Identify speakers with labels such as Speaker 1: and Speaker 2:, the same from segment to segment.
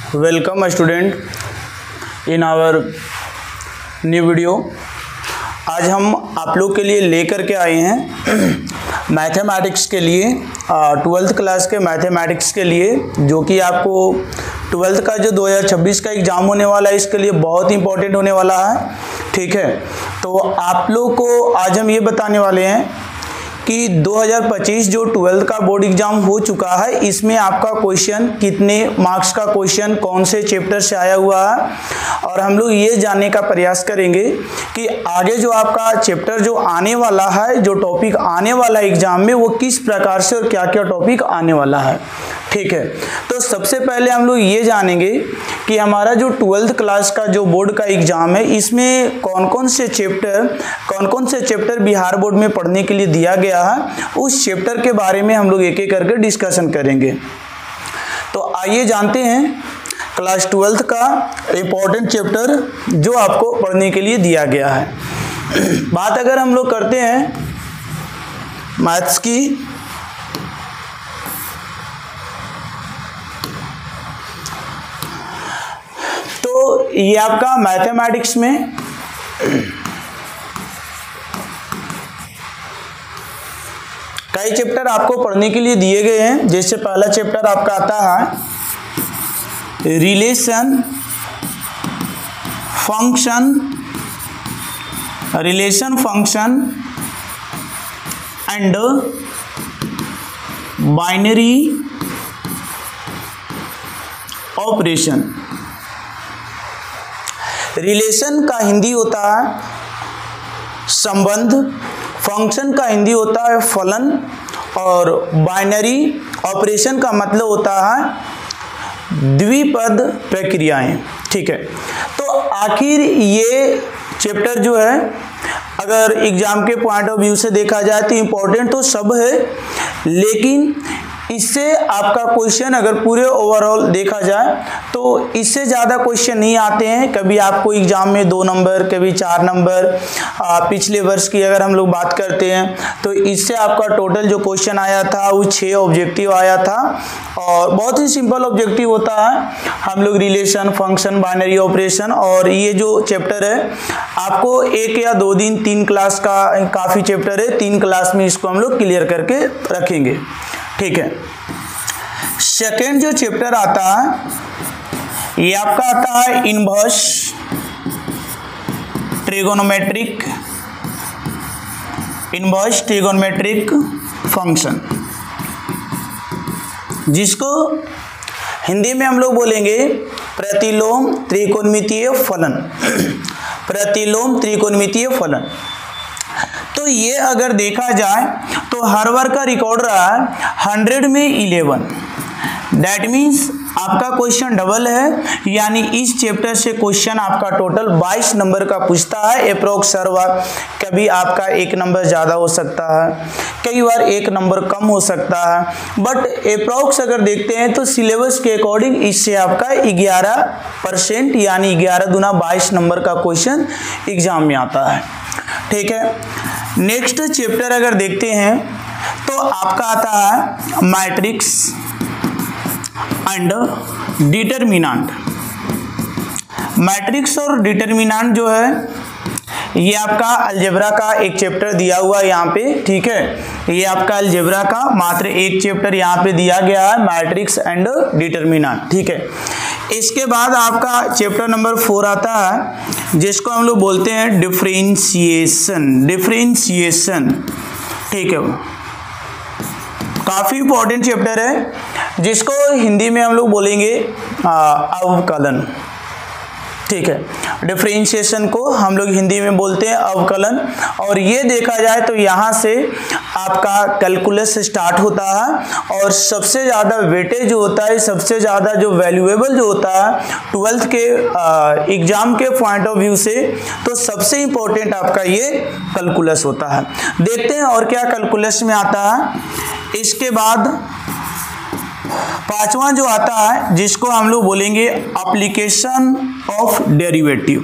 Speaker 1: Welcome student in our new video। आज हम आप लोग के लिए लेकर के आए हैं मैथमेटिक्स के लिए 12th क्लास के मैथमेटिक्स के लिए, जो कि आपको 12th का जो 2026 का एग्ज़ाम होने वाला है इसके लिए बहुत इंपॉर्टेंट होने वाला है। ठीक है, तो आप लोग को आज हम ये बताने वाले हैं कि 2025 जो 12th का बोर्ड एग्जाम हो चुका है इसमें आपका क्वेश्चन कितने मार्क्स का क्वेश्चन कौन से चैप्टर से आया हुआ है, और हम लोग ये जानने का प्रयास करेंगे कि आगे जो आपका चैप्टर जो आने वाला है, जो टॉपिक आने वाला है एग्जाम में, वो किस प्रकार से और क्या क्या टॉपिक आने वाला है। ठीक है, तो सबसे पहले हम लोग ये जानेंगे कि हमारा जो 12th क्लास का जो बोर्ड का एग्जाम है इसमें कौन कौन से चैप्टर बिहार बोर्ड में पढ़ने के लिए दिया गया है, उस चैप्टर के बारे में हम लोग एक एक करके डिस्कशन करेंगे। तो आइए जानते हैं क्लास 12th का इम्पोर्टेंट चैप्टर जो आपको पढ़ने के लिए दिया गया है। बात अगर हम लोग करते हैं मैथ्स की, तो ये आपका मैथमेटिक्स में कई चैप्टर आपको पढ़ने के लिए दिए गए हैं। जैसे पहला चैप्टर आपका आता है relation function and binary operation. Relation का हिंदी होता है संबंध, फंक्शन का हिंदी होता है फलन, और बाइनरी ऑपरेशन का मतलब होता है द्विपद प्रक्रियाएं। ठीक है, तो आखिर ये चैप्टर जो है अगर एग्जाम के पॉइंट ऑफ व्यू से देखा जाए तो इम्पोर्टेंट तो सब है, लेकिन इससे आपका क्वेश्चन अगर पूरे ओवरऑल देखा जाए तो इससे ज़्यादा क्वेश्चन नहीं आते हैं। कभी आपको एग्जाम में 2 नंबर, कभी 4 नंबर। पिछले वर्ष की अगर हम लोग बात करते हैं तो इससे आपका टोटल जो क्वेश्चन आया था वो 6 ऑब्जेक्टिव आया था, और बहुत ही सिंपल ऑब्जेक्टिव होता है। हम लोग रिलेशन, फंक्शन, बाइनरी ऑपरेशन, और ये जो चैप्टर है आपको 1 या 2 दिन 3 क्लास का काफ़ी चैप्टर है, 3 क्लास में इसको हम लोग क्लियर करके रखेंगे। ठीक है, सेकेंड जो चैप्टर आता है ये आपका आता है इनवर्स ट्रिगोनोमेट्रिक फंक्शन, जिसको हिंदी में हम लोग बोलेंगे प्रतिलोम त्रिकोणमितीय फलन। तो ये अगर देखा जाए तो हर वर्ग का रिकॉर्ड रहा है 100 में 11। दैट मीन्स आपका क्वेश्चन डबल है, यानी इस चैप्टर से क्वेश्चन आपका टोटल 22 नंबर का पूछता है अप्रोक्स हर बार। कभी आपका 1 नंबर ज़्यादा हो सकता है, कई बार 1 नंबर कम हो सकता है, बट अप्रोक्स अगर देखते हैं तो सिलेबस के अकॉर्डिंग इससे आपका 11% यानी 11 दूना 22 नंबर का क्वेश्चन एग्जाम में आता है। ठीक है, नेक्स्ट चैप्टर अगर देखते हैं तो आपका आता है मैट्रिक्स एंड डिटरमिनेंट। मैट्रिक्स और डिटरमिनेंट जो है ये आपका अलजेब्रा का एक चैप्टर दिया हुआ है यहाँ पे। ठीक है, ये आपका अलजेब्रा का मात्र एक चैप्टर यहाँ पे दिया गया है, मैट्रिक्स एंड डिटरमिनेंट। ठीक है, इसके बाद आपका चैप्टर नंबर 4 आता है जिसको हम लोग बोलते हैं डिफरेंशिएशन। ठीक है, काफ़ी इंपॉर्टेंट चैप्टर है जिसको हिंदी में हम लोग बोलेंगे अवकलन। ठीक है, डिफरेंशिएशन को हम लोग हिंदी में बोलते हैं अवकलन, और ये देखा जाए तो यहाँ से आपका कैलकुलस स्टार्ट होता है, और सबसे ज़्यादा वेटेज जो होता है, सबसे ज़्यादा जो वैल्यूएबल जो होता है 12th के एग्जाम के पॉइंट ऑफ व्यू से, तो सबसे इम्पोर्टेंट आपका ये कैलकुलस होता है। देखते हैं और क्या कैलकुलस में आता है। इसके बाद 5वां जो आता है जिसको हम लोग बोलेंगे एप्लीकेशन ऑफ डेरिवेटिव,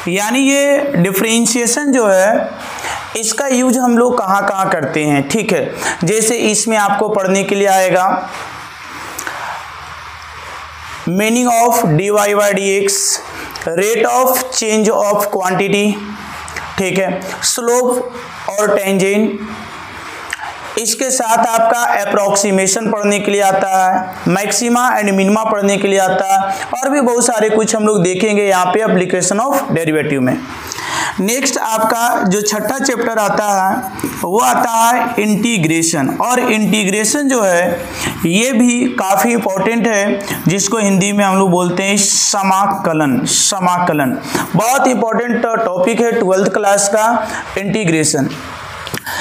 Speaker 1: यानी ये डिफरेंशिएशन जो है इसका यूज हम लोग कहाँ कहाँ करते हैं, ठीक है। जैसे इसमें आपको पढ़ने के लिए आएगा meaning of dy by dx, rate of change of quantity, ठीक है, स्लोप और टेंजेंट। इसके साथ आपका अप्रोक्सीमेशन पढ़ने के लिए आता है, मैक्सिमा एंड मिनिमा पढ़ने के लिए आता है, और भी बहुत सारे कुछ हम लोग देखेंगे यहाँ पे एप्लीकेशन ऑफ डेरिवेटिव में। नेक्स्ट आपका जो छठा चैप्टर आता है वो आता है इंटीग्रेशन, और इंटीग्रेशन जो है ये भी काफ़ी इंपॉर्टेंट है, जिसको हिंदी में हम लोग बोलते हैं समाकलन। समाकलन बहुत इंपॉर्टेंट टॉपिक है 12th क्लास का, इंटीग्रेशन।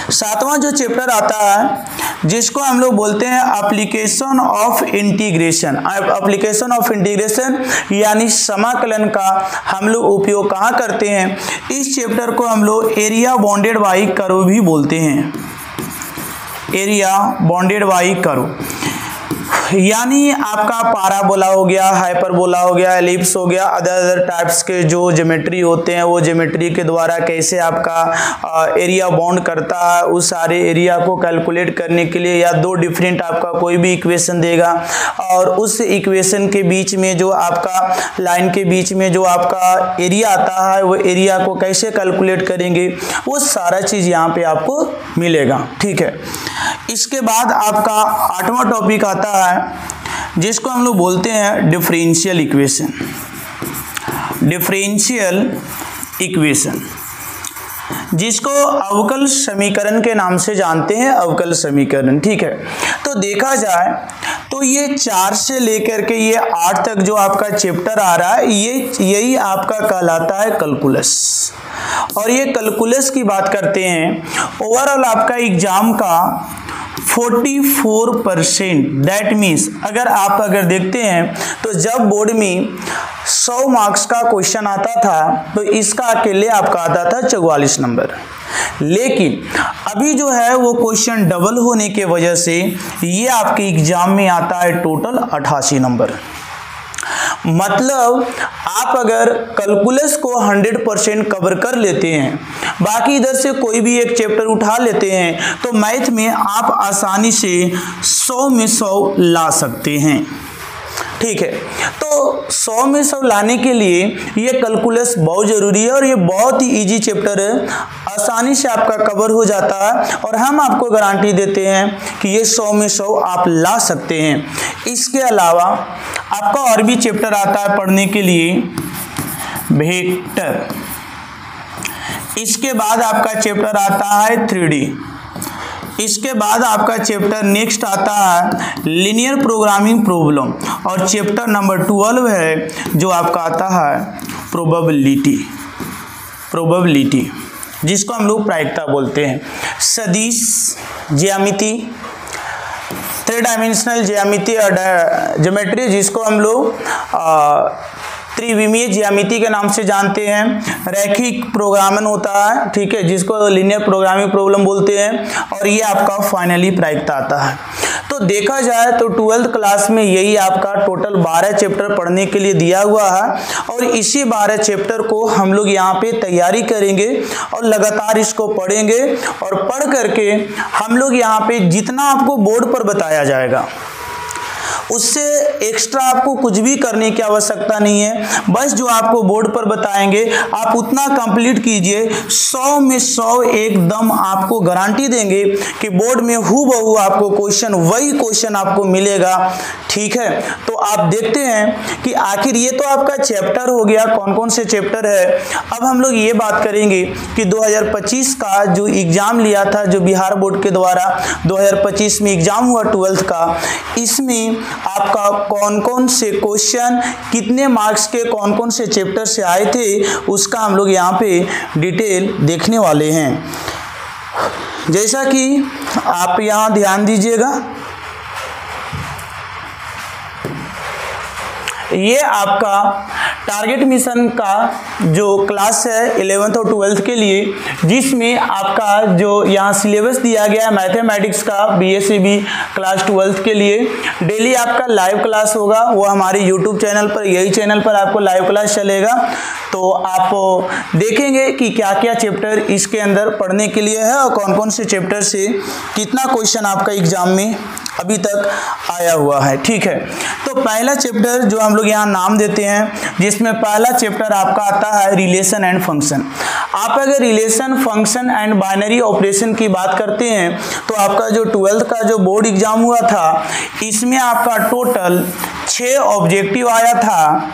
Speaker 1: सातवां जो चैप्टर आता है जिसको हम लोग बोलते हैं application of integration. Application of integration यानी समाकलन का हम लोग उपयोग कहाँ करते हैं, इस चैप्टर को हम लोग एरिया बाउंडेड बाई कर्व भी बोलते हैं। एरिया बाउंडेड बाई कर्व यानी आपका पाराबोला हो गया, हाइपरबोला हो गया, एलिप्स हो गया, अदर टाइप्स के जो ज्योमेट्री होते हैं वो ज्योमेट्री के द्वारा कैसे आपका एरिया बाउंड करता है, उस सारे एरिया को कैलकुलेट करने के लिए या दो डिफरेंट आपका कोई भी इक्वेशन देगा और उस इक्वेशन के बीच में जो आपका लाइन के बीच में जो आपका एरिया आता है वो एरिया को कैसे कैलकुलेट करेंगे, वो सारा चीज़ यहाँ पे आपको मिलेगा, ठीक है। इसके बाद आपका आठवां टॉपिक आता है जिसको हम लोग बोलते हैं डिफरेंशियल इक्वेशन। डिफरेंशियल इक्वेशन जिसको अवकल समीकरण के नाम से जानते हैं, अवकल समीकरण, ठीक है। तो देखा जाए तो ये 4 से लेकर के ये 8 तक जो आपका चैप्टर आ रहा है यही आपका कहलाता है कैलकुलस। और ये कैलकुलस की बात करते हैं, ओवरऑल आपका एग्जाम का 44%, दैट मीन्स अगर देखते हैं तो जब बोर्ड में 100 मार्क्स का क्वेश्चन आता था तो इसका अकेले आपका आता था 44 नंबर, लेकिन अभी जो है वो क्वेश्चन डबल होने के वजह से ये आपके एग्जाम में आता है टोटल 88 नंबर। मतलब आप अगर कैलकुलस को 100% कवर कर लेते हैं, बाकी इधर से कोई भी एक चैप्टर उठा लेते हैं, तो मैथ में आप आसानी से 100 में 100 ला सकते हैं, ठीक है। तो 100 में 100 लाने के लिए ये कैलकुलस बहुत ज़रूरी है और ये बहुत ही इजी चैप्टर है, आसानी से आपका कवर हो जाता है और हम आपको गारंटी देते हैं कि ये 100 में 100 आप ला सकते हैं। इसके अलावा आपका और भी चैप्टर आता है पढ़ने के लिए, वेक्टर। इसके बाद आपका चैप्टर आता है 3D। इसके बाद आपका चैप्टर नेक्स्ट आता है लीनियर प्रोग्रामिंग प्रॉब्लम, और चैप्टर नंबर 12 है जो आपका आता है प्रोबेबिलिटी जिसको हम लोग प्रायिकता बोलते हैं। सदिश, ज्यामिति, 3 डायमेंशनल ज्यामिति और ज्योमेट्री जिसको हम लोग त्रिविमीय ज्यामिति के नाम से जानते हैं। रैखिक प्रोग्रामन होता है, ठीक है, जिसको लीनियर प्रोग्रामिंग प्रॉब्लम बोलते हैं, और ये आपका फाइनली प्रायिकता आता है। तो देखा जाए तो 12th क्लास में यही आपका टोटल 12 चैप्टर पढ़ने के लिए दिया हुआ है और इसी 12 चैप्टर को हम लोग यहाँ पे तैयारी करेंगे और लगातार इसको पढ़ेंगे और पढ़ करके हम लोग यहाँ पे जितना आपको बोर्ड पर बताया जाएगा उससे एक्स्ट्रा आपको कुछ भी करने की आवश्यकता नहीं है। बस जो आपको बोर्ड पर बताएंगे आप उतना कंप्लीट कीजिए। 100 में 100 एकदम आपको गारंटी देंगे कि बोर्ड में हूबहू आपको वही क्वेश्चन आपको मिलेगा, ठीक है। तो आप देखते हैं कि आखिर ये तो आपका चैप्टर हो गया, कौन कौन से चैप्टर है। अब हम लोग ये बात करेंगे कि 2025 का जो एग्जाम लिया था, जो बिहार बोर्ड के द्वारा 2025 में एग्जाम हुआ 12th का, इसमें आपका कौन कौन से क्वेश्चन कितने मार्क्स के कौन कौन से चैप्टर से आए थे उसका हम लोग यहाँ पे डिटेल देखने वाले हैं। जैसा कि आप यहाँ ध्यान दीजिएगा, ये आपका टारगेट मिशन का जो क्लास है 11th और 12th के लिए, जिसमें आपका जो यहाँ सिलेबस दिया गया है मैथमेटिक्स का BSc क्लास 12th के लिए, डेली आपका लाइव क्लास होगा। वो हमारे यूट्यूब चैनल पर, यही चैनल पर आपको लाइव क्लास चलेगा। तो आप देखेंगे कि क्या क्या चैप्टर इसके अंदर पढ़ने के लिए है और कौन कौन से चैप्टर से कितना क्वेश्चन आपका एग्जाम में अभी तक आया हुआ है। ठीक है, तो पहला चैप्टर जो हम लोग यहाँ नाम देते हैं, जिसमें पहला चैप्टर आपका आता है रिलेशन एंड फंक्शन। आप अगर relation, function and binary operation की बात करते हैं तो आपका जो 12th का जो बोर्ड एग्जाम हुआ था, इसमें आपका टोटल 6 ऑब्जेक्टिव आया था।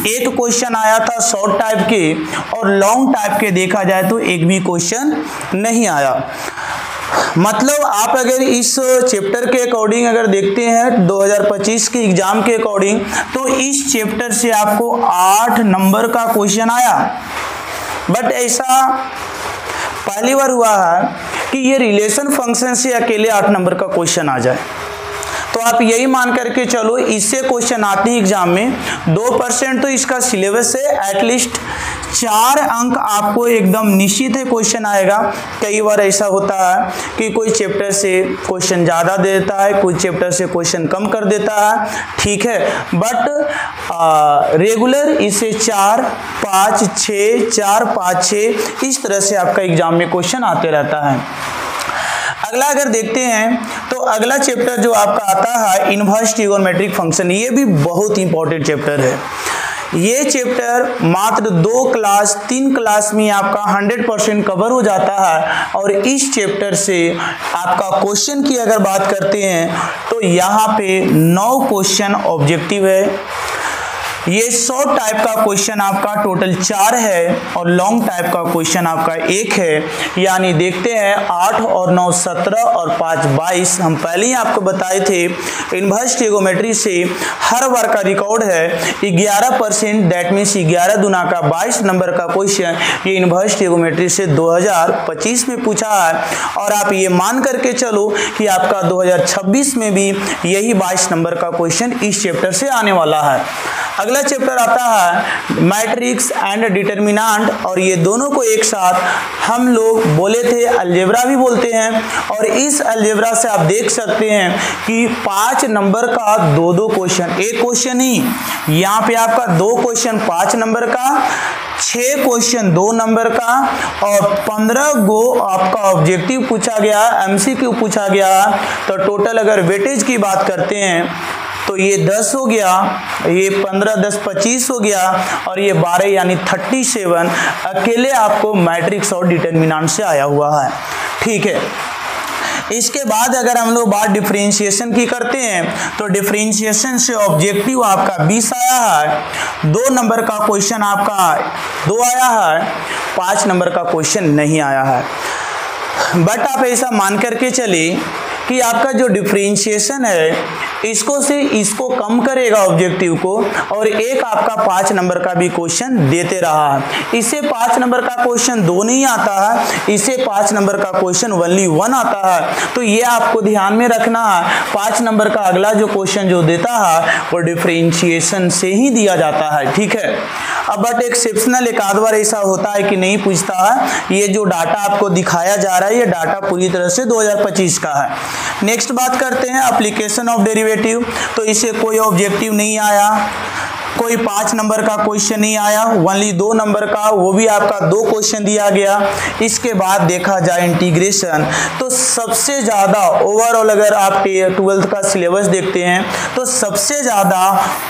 Speaker 1: एक क्वेश्चन आया था शॉर्ट टाइप के, और लॉन्ग टाइप के देखा जाए तो एक भी क्वेश्चन नहीं आया। मतलब आप अगर इस चैप्टर के अकॉर्डिंग अगर देखते हैं 2025 के एग्जाम के अकॉर्डिंग, तो इस चैप्टर से आपको 8 नंबर का क्वेश्चन आया। बट ऐसा पहली बार हुआ है कि ये रिलेशन फंक्शन से अकेले 8 नंबर का क्वेश्चन आ जाए। तो आप यही मान करके चलो, इससे क्वेश्चन आते हैं एग्जाम में 2% तो इसका सिलेबस है, एटलीस्ट 4 अंक आपको एकदम निश्चित है क्वेश्चन आएगा। कई बार ऐसा होता है कि कोई चैप्टर से क्वेश्चन ज़्यादा दे देता है, कोई चैप्टर से क्वेश्चन कम कर देता है, ठीक है। बट रेगुलर इसे 4, 5, 6, 4, 5, 6 इस तरह से आपका एग्जाम में क्वेश्चन आते रहता है। अगला अगर देखते हैं तो अगला चैप्टर जो आपका आता है इनवर्स ट्रिगोनोमेट्रिक फंक्शन, ये भी बहुत इंपॉर्टेंट चैप्टर है। ये चैप्टर मात्र 2 क्लास 3 क्लास में आपका 100% कवर हो जाता है। और इस चैप्टर से आपका क्वेश्चन की अगर बात करते हैं तो यहाँ पे 9 क्वेश्चन ऑब्जेक्टिव है। ये शॉर्ट टाइप का क्वेश्चन आपका टोटल 4 है और लॉन्ग टाइप का क्वेश्चन आपका 1 है। यानी देखते हैं 8 और 9 17 और 5 22। हम पहले ही आपको बताए थे इनवर्स ट्रिगोनोमेट्री से हर बार का रिकॉर्ड है 11%, दैट मीन्स 11 दूना का 22 नंबर का क्वेश्चन ये इनवर्स ट्रिगोनोमेट्री से 2025 में पूछा है। और आप ये मान करके चलो कि आपका 2026 में भी यही 22 नंबर का क्वेश्चन इस चैप्टर से आने वाला है। अगला चैप्टर आता है मैट्रिक्स एंड डिटर्मिनेंट, और ये दोनों को एक साथ हम लोग बोले थे अलजेब्रा भी बोलते हैं। और इस अलजेब्रा से आप देख सकते हैं कि 5 नंबर का 2-2 क्वेश्चन, एक क्वेश्चन ही यहाँ पे आपका 2 क्वेश्चन 5 नंबर का, 6 क्वेश्चन 2 नंबर का, और 15 गो आपका ऑब्जेक्टिव पूछा गया, MCQ पूछा गया। तो टोटल अगर वेटेज की बात करते हैं तो ये 10 हो गया, ये 15 10 25 हो गया, और ये 12 यानी 37 अकेले आपको मैट्रिक्स और डिटर्मिनेंट से आया हुआ है। ठीक है, इसके बाद अगर हम लोग बात डिफरेंशिएशन की करते हैं तो डिफरेंशिएशन से ऑब्जेक्टिव आपका 20 आया है। 2 नंबर का क्वेश्चन आपका 2 आया है, 5 नंबर का क्वेश्चन नहीं आया है। बट आप ऐसा मान करके चले कि आपका जो डिफरेंशिएशन है इसको से इसको कम करेगा ऑब्जेक्टिव को, और एक आपका 5 नंबर का भी क्वेश्चन देते रहा है। इसे 5 नंबर का क्वेश्चन 2 नहीं आता है, इसे 5 नंबर का क्वेश्चन ओनली 1 आता है। तो ये आपको ध्यान में रखना है, 5 नंबर का अगला जो क्वेश्चन जो देता है वो डिफरेंशिएशन से ही दिया जाता है। ठीक है, अब बट एक्सेप्शनल एक आध बार ऐसा होता है कि नहीं पूछता है। ये जो डाटा आपको दिखाया जा रहा है ये डाटा पूरी तरह से 2025 का है। नेक्स्ट बात करते हैं एप्लीकेशन ऑफ डेरिवेटिव, तो इसे कोई ऑब्जेक्टिव नहीं आया, कोई 5 नंबर का क्वेश्चन नहीं आया, ओनली 2 नंबर का, वो भी आपका 2 क्वेश्चन दिया गया। इसके बाद देखा जाए इंटीग्रेशन, तो सबसे ज़्यादा ओवरऑल अगर आप 12th का सिलेबस देखते हैं तो सबसे ज़्यादा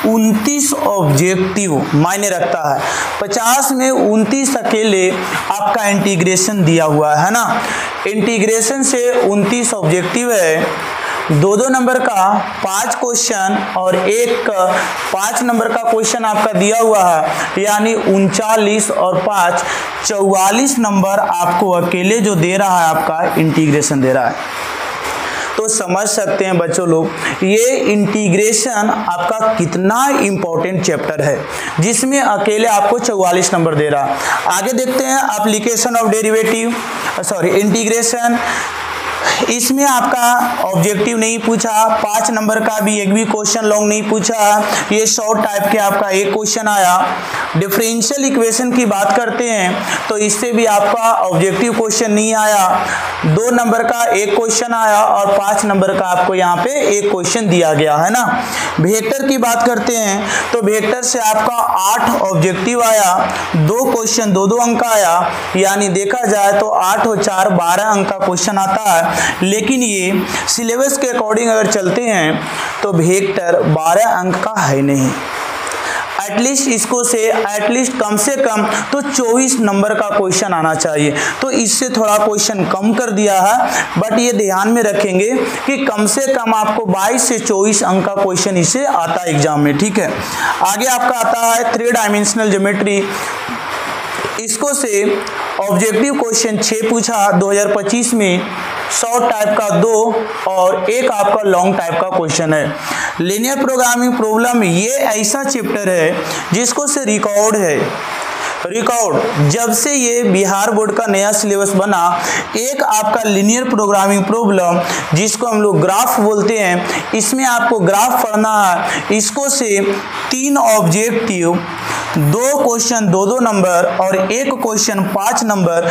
Speaker 1: 29 ऑब्जेक्टिव मायने रखता है। 50 में 29 अकेले आपका इंटीग्रेशन दिया हुआ है ना। इंटीग्रेशन से 29 ऑब्जेक्टिव है, 2-2 नंबर का 5 क्वेश्चन और एक 5 नंबर का क्वेश्चन आपका दिया हुआ है, यानी 39 और 5 44 नंबर आपको अकेले जो दे रहा है आपका इंटीग्रेशन दे रहा है। तो समझ सकते हैं बच्चों लोग ये इंटीग्रेशन आपका कितना इंपॉर्टेंट चैप्टर है, जिसमें अकेले आपको 44 नंबर दे रहा है। आगे देखते हैं एप्लीकेशन ऑफ डेरिवेटिव, इंटीग्रेशन। इसमें आपका ऑब्जेक्टिव नहीं पूछा, 5 नंबर का भी एक भी क्वेश्चन लॉन्ग नहीं पूछा, ये शॉर्ट टाइप के आपका एक क्वेश्चन आया। डिफरेंशियल इक्वेशन की बात करते हैं तो इससे भी आपका ऑब्जेक्टिव क्वेश्चन नहीं आया, 2 नंबर का एक क्वेश्चन आया और 5 नंबर का आपको यहाँ पे एक क्वेश्चन दिया गया है ना। वेक्टर की बात करते हैं तो वेक्टर से आपका 8 ऑब्जेक्टिव आया, 2 क्वेश्चन 2-2 अंक आया, यानी देखा जाए तो 8 और 4 12 अंक का क्वेश्चन आता है। लेकिन ये सिलेबस के अकॉर्डिंग अगर चलते हैं तो वेक्टर 12 अंक का है नहीं, एटलीस्ट इसको से एटलीस्ट कम से कम तो 24 नंबर का क्वेश्चन आना चाहिए। तो इससे थोड़ा क्वेश्चन कम कर दिया है, बट ये ध्यान में रखेंगे कि कम से कम आपको 22 से 24 अंक का क्वेश्चन इससे आता है एग्जाम में। ठीक है, आगे आपका आता है 3 डायमेंशनल ज्योमेट्री। इसको से ऑब्जेक्टिव क्वेश्चन 6 पूछा 2025 में, शॉर्ट टाइप का 2 और एक आपका लॉन्ग टाइप का क्वेश्चन है। लीनियर प्रोग्रामिंग प्रॉब्लम ये ऐसा चैप्टर है जिसको से रिकॉर्ड है, रिकॉर्ड जब से ये बिहार बोर्ड का नया सिलेबस बना, एक आपका लीनियर प्रोग्रामिंग प्रॉब्लम जिसको हम लोग ग्राफ बोलते हैं, इसमें आपको ग्राफ पढ़ना है। इसको से 3 ऑब्जेक्टिव, 2 क्वेश्चन 2-2 नंबर और एक क्वेश्चन 5 नंबर,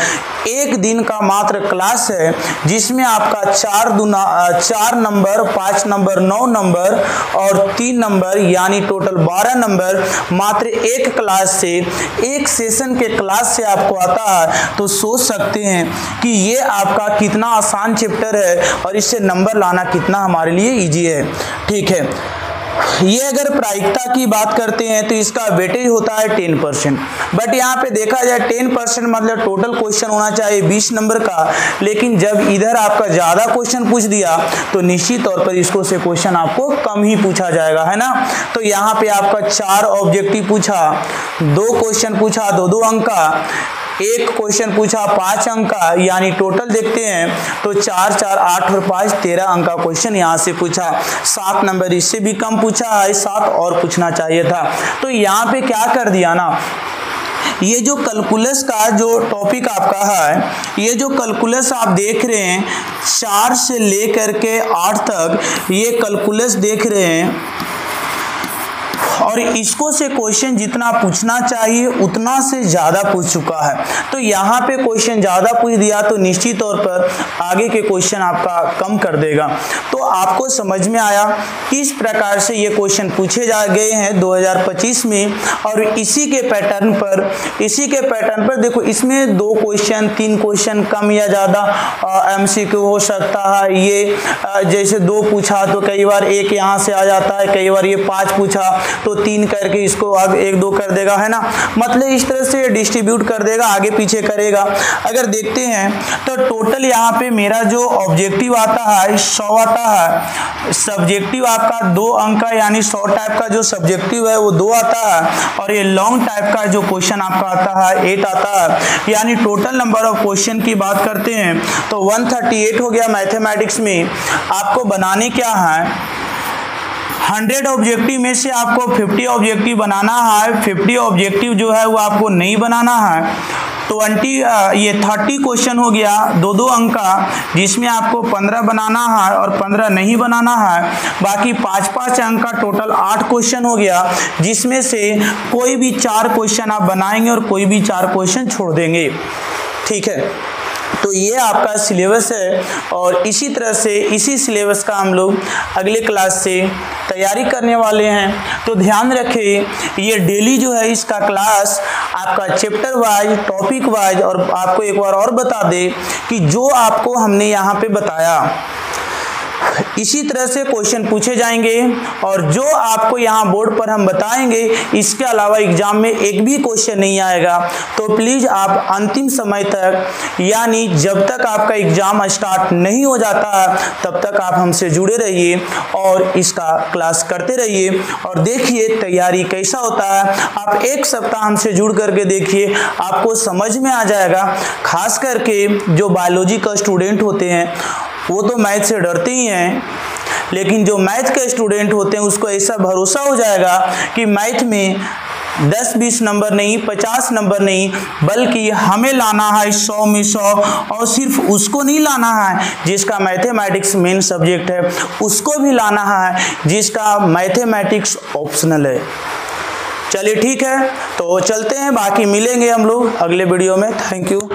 Speaker 1: एक दिन का मात्र क्लास है जिसमें आपका 4 नंबर, 5 नंबर 9 नंबर और 3 नंबर यानी टोटल 12 नंबर मात्र एक क्लास से, एक सेशन के क्लास से आपको आता है। तो सोच सकते हैं कि ये आपका कितना आसान चैप्टर है और इससे नंबर लाना कितना हमारे लिए इजी है। ठीक है, ये अगर प्रायिकता की बात करते हैं तो इसका वेटेज होता है 10%, बट यहाँ पे देखा जाए 10% मतलब टोटल क्वेश्चन होना चाहिए 20 नंबर का, लेकिन जब इधर आपका ज़्यादा क्वेश्चन पूछ दिया तो निश्चित तौर पर इसको से क्वेश्चन आपको कम ही पूछा जाएगा, है ना। तो यहाँ पे आपका 4 ऑब्जेक्टिव पूछा, 2 क्वेश्चन पूछा 2-2 अंक का, एक क्वेश्चन पूछा 5 अंक का, यानी टोटल देखते हैं तो 4 4 8 और 5 13 अंक का क्वेश्चन यहाँ से पूछा। 7 नंबर इससे भी कम पूछा है, 7 और पूछना चाहिए था। तो यहाँ पे क्या कर दिया ना, ये जो कैलकुलस का जो टॉपिक आपका है, ये जो कैलकुलस आप देख रहे हैं 4 से लेकर के 8 तक ये कैलकुलस देख रहे हैं, और इसको से क्वेश्चन जितना पूछना चाहिए उतना से ज़्यादा पूछ चुका है। तो यहाँ पे क्वेश्चन ज़्यादा पूछ दिया तो निश्चित तौर पर आगे के क्वेश्चन आपका कम कर देगा। तो आपको समझ में आया किस प्रकार से ये क्वेश्चन पूछे जा गए हैं 2025 में, और इसी के पैटर्न पर देखो, इसमें 2 क्वेश्चन 3 क्वेश्चन कम या ज़्यादा MCQ हो सकता है। ये जैसे 2 पूछा तो कई बार 1 यहाँ से आ जाता है, कई बार ये 5 पूछा तो 3 करके इसको आगे 1-2 कर देगा, है ना। मतलब इस तरह से डिस्ट्रीब्यूट कर देगा, आगे पीछे करेगा। अगर देखते हैं तो टोटल यहाँ पे मेरा जो ऑब्जेक्टिव आता है 100 आता है, सब्जेक्टिव आपका 2 अंक का यानी शॉर्ट टाइप का जो सब्जेक्टिव है वो 2 आता है, और ये लॉन्ग टाइप का जो क्वेश्चन आपका आता है 8 आता है। यानी टोटल नंबर ऑफ क्वेश्चन की बात करते हैं तो 138 हो गया। मैथमेटिक्स में आपको बनाने क्या है, 100 ऑब्जेक्टिव में से आपको 50 ऑब्जेक्टिव बनाना है। 50 ऑब्जेक्टिव जो है वो आपको नहीं बनाना है। 30 क्वेश्चन हो गया 2-2 अंक का, जिसमें आपको 15 बनाना है और 15 नहीं बनाना है। बाकी 5-5 अंक का टोटल 8 क्वेश्चन हो गया, जिसमें से कोई भी 4 क्वेश्चन आप बनाएंगे और कोई भी 4 क्वेश्चन छोड़ देंगे। ठीक है, तो ये आपका सिलेबस है, और इसी तरह से इसी सिलेबस का हम लोग अगले क्लास से तैयारी करने वाले हैं। तो ध्यान रखें, ये डेली जो है इसका क्लास आपका चैप्टर वाइज, टॉपिक वाइज, और आपको एक बार और बता दे कि जो आपको हमने यहाँ पे बताया इसी तरह से क्वेश्चन पूछे जाएंगे, और जो आपको यहाँ बोर्ड पर हम बताएंगे इसके अलावा एग्जाम में एक भी क्वेश्चन नहीं आएगा। तो प्लीज़ आप अंतिम समय तक, यानी जब तक आपका एग्जाम स्टार्ट नहीं हो जाता तब तक आप हमसे जुड़े रहिए और इसका क्लास करते रहिए, और देखिए तैयारी कैसा होता है। आप 1 सप्ताह हमसे जुड़ करके देखिए, आपको समझ में आ जाएगा। खास करके जो बायोलॉजी का स्टूडेंट होते हैं वो तो मैथ से डरते ही हैं, लेकिन जो मैथ के स्टूडेंट होते हैं उसको ऐसा भरोसा हो जाएगा कि मैथ में 10-20 नंबर नहीं, 50 नंबर नहीं, बल्कि हमें लाना है 100 में 100। और सिर्फ उसको नहीं लाना है जिसका मैथमेटिक्स मेन सब्जेक्ट है, उसको भी लाना है जिसका मैथमेटिक्स ऑप्शनल है। चलिए ठीक है, तो चलते हैं, बाकी मिलेंगे हम लोग अगले वीडियो में। Thank you.